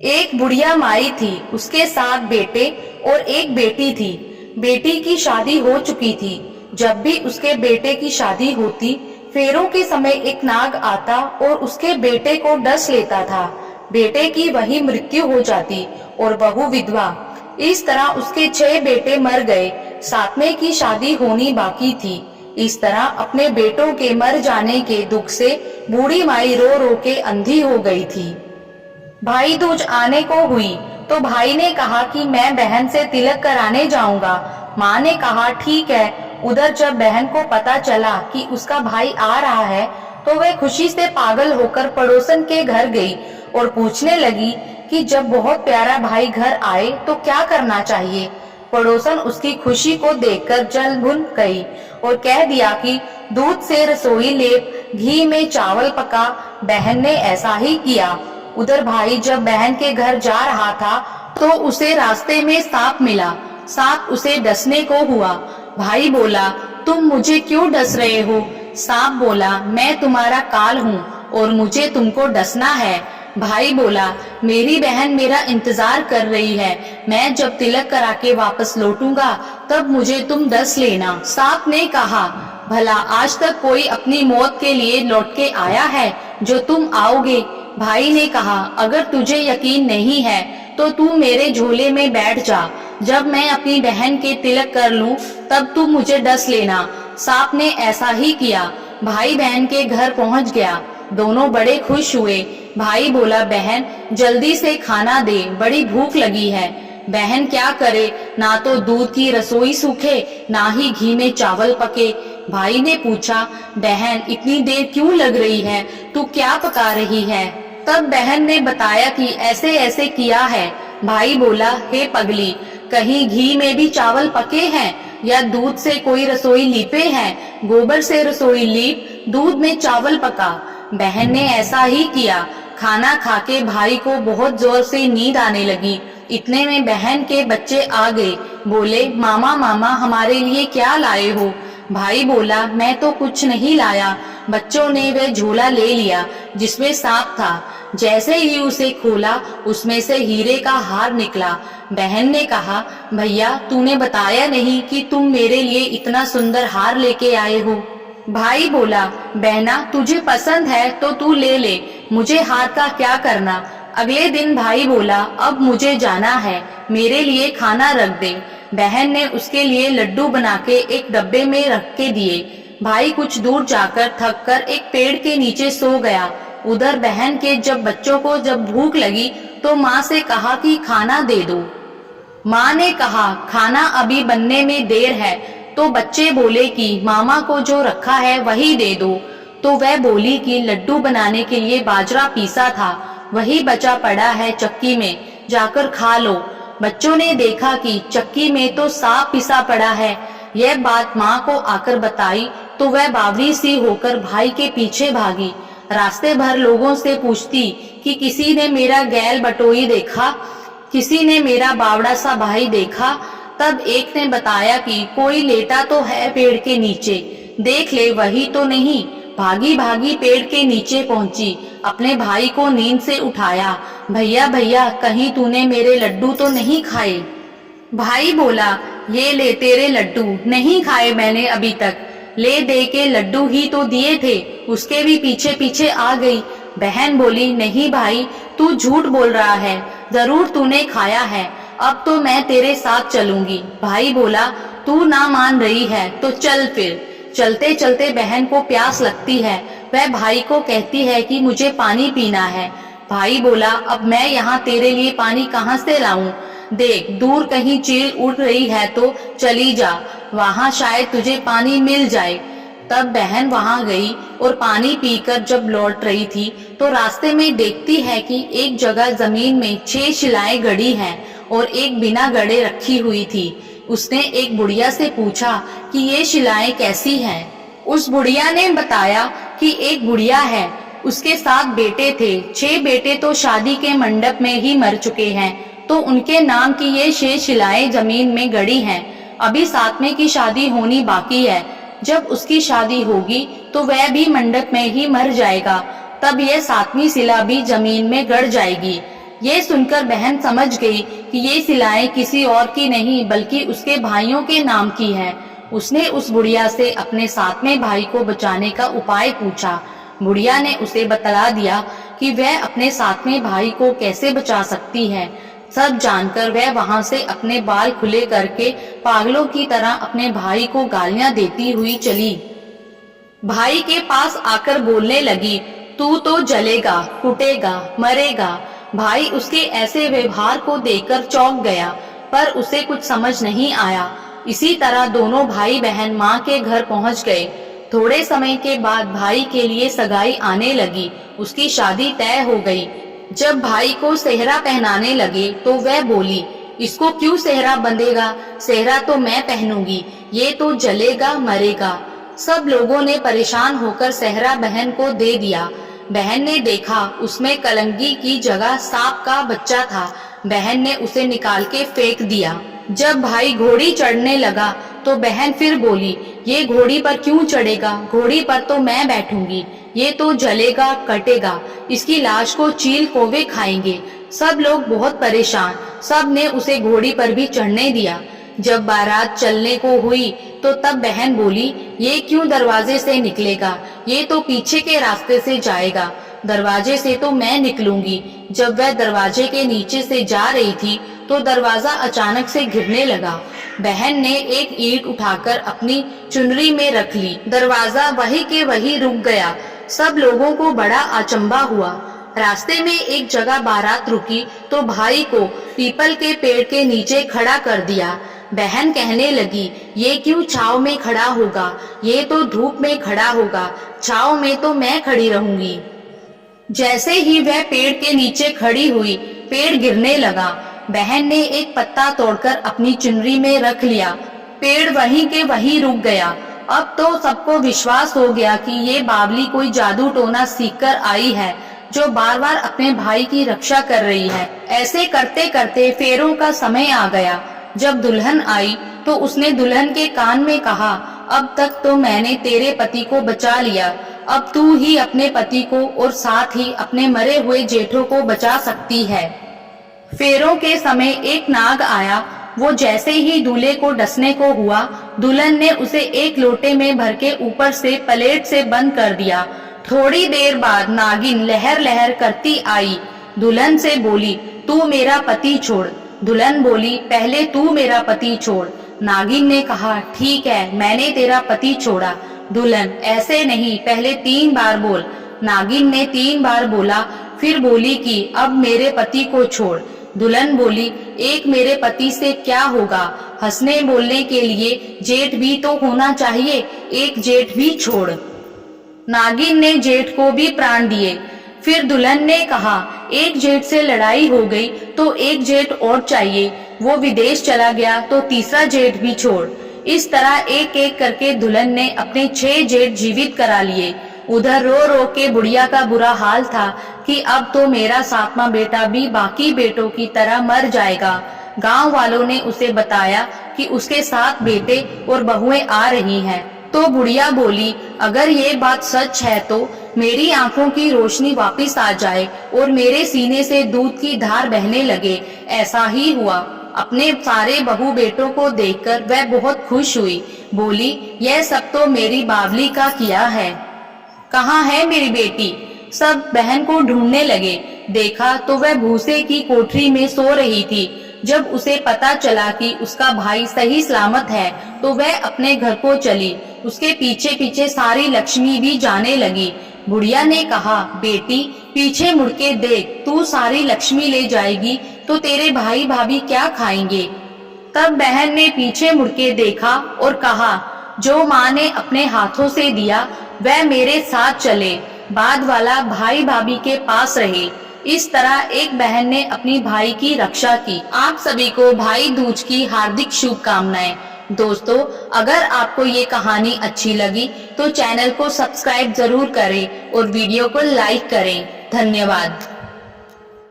एक बुढ़िया माई थी, उसके 7 बेटे और एक बेटी थी। बेटी की शादी हो चुकी थी। जब भी उसके बेटे की शादी होती, फेरों के समय एक नाग आता और उसके बेटे को डस लेता था। बेटे की वही मृत्यु हो जाती और बहू विधवा। इस तरह उसके 6 बेटे मर गए। 7वें की शादी होनी बाकी थी। इस तरह अपने बेटों के मर जाने के दुख से बूढ़ी माई रो रो के अंधी हो गई थी। भाई दूज आने को हुई तो भाई ने कहा कि मैं बहन से तिलक कराने जाऊंगा। माँ ने कहा ठीक है। उधर जब बहन को पता चला कि उसका भाई आ रहा है तो वह खुशी से पागल होकर पड़ोसन के घर गई और पूछने लगी कि जब बहुत प्यारा भाई घर आए तो क्या करना चाहिए। पड़ोसन उसकी खुशी को देखकर जल भुन गई और कह दिया कि दूध से रसोई लेप, घी में चावल पका। बहन ने ऐसा ही किया। उधर भाई जब बहन के घर जा रहा था तो उसे रास्ते में सांप मिला। सांप उसे डसने को हुआ। भाई बोला, तुम मुझे क्यों डस रहे हो? सांप बोला, मैं तुम्हारा काल हूँ और मुझे तुमको डसना है। भाई बोला, मेरी बहन मेरा इंतजार कर रही है। मैं जब तिलक करा के वापस लौटूंगा तब मुझे तुम डस लेना। सांप ने कहा, भला आज तक कोई अपनी मौत के लिए लौट के आया है जो तुम आओगे? भाई ने कहा, अगर तुझे यकीन नहीं है तो तू मेरे झोले में बैठ जा। जब मैं अपनी बहन के तिलक कर लूं तब तू मुझे डस लेना। सांप ने ऐसा ही किया। भाई बहन के घर पहुंच गया। दोनों बड़े खुश हुए। भाई बोला, बहन जल्दी से खाना दे, बड़ी भूख लगी है। बहन क्या करे, ना तो दूध की रसोई सूखे ना ही घी में चावल पके। भाई ने पूछा, बहन इतनी देर क्यों लग रही है, तू क्या पका रही है? तब बहन ने बताया कि ऐसे ऐसे किया है। भाई बोला, हे पगली, कहीं घी में भी चावल पके हैं या दूध से कोई रसोई लीपे हैं? गोबर से रसोई लीप, दूध में चावल पका। बहन ने ऐसा ही किया। खाना खाके भाई को बहुत जोर से नींद आने लगी। इतने में बहन के बच्चे आ गए। बोले, मामा मामा हमारे लिए क्या लाए हो? भाई बोला, मैं तो कुछ नहीं लाया। बच्चों ने वह झोला ले लिया जिसमें सांप था। जैसे ही उसे खोला उसमें से हीरे का हार निकला। बहन ने कहा, भैया तूने बताया नहीं कि तुम मेरे लिए इतना सुंदर हार लेके आए हो। भाई बोला, बहना तुझे पसंद है तो तू ले ले, मुझे हार का क्या करना। अगले दिन भाई बोला, अब मुझे जाना है, मेरे लिए खाना रख दे। बहन ने उसके लिए लड्डू बना के एक डब्बे में रख के दिए। भाई कुछ दूर जाकर थक कर एक पेड़ के नीचे सो गया। उधर बहन के जब बच्चों को जब भूख लगी तो माँ से कहा कि खाना दे दो। माँ ने कहा, खाना अभी बनने में देर है। तो बच्चे बोले कि मामा को जो रखा है वही दे दो। तो वह बोली कि लड्डू बनाने के लिए बाजरा पीसा था, वही बचा पड़ा है चक्की में, जाकर खा लो। बच्चों ने देखा कि चक्की में तो सांप पिसा पड़ा है। यह बात माँ को आकर बताई तो वह बावरी सी होकर भाई के पीछे भागी। रास्ते भर लोगों से पूछती कि किसी ने मेरा गैल बटोई देखा, किसी ने मेरा बावड़ा सा भाई देखा। तब एक ने बताया कि कोई लेटा तो है पेड़ के नीचे, देख ले वही तो नहीं। भागी भागी पेड़ के नीचे पहुंची, अपने भाई को नींद से उठाया। भैया भैया कहीं तूने मेरे लड्डू तो नहीं खाए? भाई बोला, ये ले तेरे लड्डू, नहीं खाए मैंने अभी तक। ले दे के लड्डू ही तो दिए थे, उसके भी पीछे पीछे आ गई। बहन बोली, नहीं भाई तू झूठ बोल रहा है, जरूर तूने खाया है, अब तो मैं तेरे साथ चलूंगी। भाई बोला, तू ना मान रही है तो चल फिर। चलते चलते बहन को प्यास लगती है। वह भाई को कहती है कि मुझे पानी पीना है। भाई बोला, अब मैं यहाँ तेरे लिए पानी कहाँ से लाऊं? देख दूर कहीं चील उड़ रही है तो चली जा, वहाँ शायद तुझे पानी मिल जाए। तब बहन वहाँ गई और पानी पीकर जब लौट रही थी तो रास्ते में देखती है कि एक जगह जमीन में 6 शिलाएं गड़ी हैं और एक बिना गड़े रखी हुई थी। उसने एक बुढ़िया से पूछा कि ये शिलाएं कैसी हैं? उस बुढ़िया ने बताया कि एक बुढ़िया है, उसके 7 बेटे थे। 6 बेटे तो शादी के मंडप में ही मर चुके हैं, तो उनके नाम की ये 6 शिलाएं जमीन में गड़ी हैं। अभी 7वें की शादी होनी बाकी है। जब उसकी शादी होगी तो वह भी मंडप में ही मर जाएगा, तब यह 7वीं शिला भी जमीन में गड़ जाएगी। ये सुनकर बहन समझ गई कि ये सिलाएं किसी और की नहीं बल्कि उसके भाइयों के नाम की है। उसने उस बुढ़िया से अपने सातवें भाई को बचाने का उपाय पूछा। बुढ़िया ने उसे बतला दिया कि वह अपने सातवें भाई को कैसे बचा सकती है। सब जानकर वह वहां से अपने बाल खुले करके पागलों की तरह अपने भाई को गालियां देती हुई चली। भाई के पास आकर बोलने लगी, तू तो जलेगा, कुटेगा, मरेगा। भाई उसके ऐसे व्यवहार को देखकर चौंक गया, पर उसे कुछ समझ नहीं आया। इसी तरह दोनों भाई बहन माँ के घर पहुँच गए। थोड़े समय के बाद भाई के लिए सगाई आने लगी। उसकी शादी तय हो गई। जब भाई को सेहरा पहनाने लगे तो वह बोली, इसको क्यों सेहरा बंधेगा? सेहरा तो मैं पहनूंगी, ये तो जलेगा, मरेगा। सब लोगों ने परेशान होकर सेहरा बहन को दे दिया। बहन ने देखा उसमें कलंगी की जगह सांप का बच्चा था। बहन ने उसे निकाल के फेंक दिया। जब भाई घोड़ी चढ़ने लगा तो बहन फिर बोली, ये घोड़ी पर क्यों चढ़ेगा? घोड़ी पर तो मैं बैठूंगी, ये तो जलेगा, कटेगा, इसकी लाश को चील कौवे खाएंगे। सब लोग बहुत परेशान, सब ने उसे घोड़ी पर भी चढ़ने दिया। जब बारात चलने को हुई तो तब बहन बोली, ये क्यों दरवाजे से निकलेगा? ये तो पीछे के रास्ते से जाएगा, दरवाजे से तो मैं निकलूंगी। जब वह दरवाजे के नीचे से जा रही थी तो दरवाजा अचानक से गिरने लगा। बहन ने एक ईंट उठाकर अपनी चुनरी में रख ली। दरवाजा वही के वही रुक गया। सब लोगों को बड़ा अचंभा हुआ। रास्ते में एक जगह बारात रुकी तो भाई को पीपल के पेड़ के नीचे खड़ा कर दिया। बहन कहने लगी, ये क्यों छाव में खड़ा होगा? ये तो धूप में खड़ा होगा, छाव में तो मैं खड़ी रहूंगी। जैसे ही वह पेड़ के नीचे खड़ी हुई, पेड़ गिरने लगा। बहन ने एक पत्ता तोड़कर अपनी चुनरी में रख लिया। पेड़ वहीं के वहीं रुक गया। अब तो सबको विश्वास हो गया कि ये बावली कोई जादू टोना सीखकर आई है, जो बार बार अपने भाई की रक्षा कर रही है। ऐसे करते करते फेरों का समय आ गया। जब दुल्हन आई तो उसने दुल्हन के कान में कहा, अब तक तो मैंने तेरे पति को बचा लिया, अब तू ही अपने पति को और साथ ही अपने मरे हुए जेठों को बचा सकती है। फेरों के समय एक नाग आया। वो जैसे ही दूल्हे को डसने को हुआ, दुल्हन ने उसे एक लोटे में भर के ऊपर से प्लेट से बंद कर दिया। थोड़ी देर बाद नागिन लहर लहर करती आई। दुल्हन से बोली, तू मेरा पति छोड़। दुल्हन बोली, पहले तू मेरा पति छोड़। नागिन ने कहा, ठीक है, मैंने तेरा पति छोड़ा। दुल्हन, ऐसे नहीं, पहले 3 बार बोल। नागिन ने 3 बार बोला, फिर बोली कि अब मेरे पति को छोड़। दुल्हन बोली, एक मेरे पति से क्या होगा? हंसने बोलने के लिए जेठ भी तो होना चाहिए, एक जेठ भी छोड़। नागिन ने जेठ को भी प्राण दिए। फिर दुल्हन ने कहा, एक जेठ से लड़ाई हो गई तो एक जेठ और चाहिए, वो विदेश चला गया तो तीसरा जेठ भी छोड़। इस तरह एक एक करके दुल्हन ने अपने 6 जेठ जीवित करा लिए। उधर रो रो के बुढ़िया का बुरा हाल था कि अब तो मेरा 7वां बेटा भी बाकी बेटों की तरह मर जाएगा। गांव वालों ने उसे बताया कि उसके 7 बेटे और बहुएं आ रही हैं। तो बुढ़िया बोली, अगर ये बात सच है तो मेरी आंखों की रोशनी वापस आ जाए और मेरे सीने से दूध की धार बहने लगे। ऐसा ही हुआ। अपने सारे बहू बेटों को देखकर वह बहुत खुश हुई। बोली, यह सब तो मेरी बावली का किया है। कहाँ है मेरी बेटी? सब बहन को ढूंढने लगे। देखा तो वह भूसे की कोठरी में सो रही थी। जब उसे पता चला कि उसका भाई सही सलामत है तो वह अपने घर को चली। उसके पीछे पीछे सारी लक्ष्मी भी जाने लगी। बुढ़िया ने कहा, बेटी पीछे मुड़ के देख, तू सारी लक्ष्मी ले जाएगी तो तेरे भाई भाभी क्या खाएंगे? तब बहन ने पीछे मुड़ के देखा और कहा, जो माँ ने अपने हाथों से दिया वह मेरे साथ चले, बाद वाला भाई भाभी के पास रहे। इस तरह एक बहन ने अपनी भाई की रक्षा की। आप सभी को भाई दूज की हार्दिक शुभकामनाएं। दोस्तों, अगर आपको ये कहानी अच्छी लगी तो चैनल को सब्सक्राइब जरूर करें और वीडियो को लाइक करें। धन्यवाद।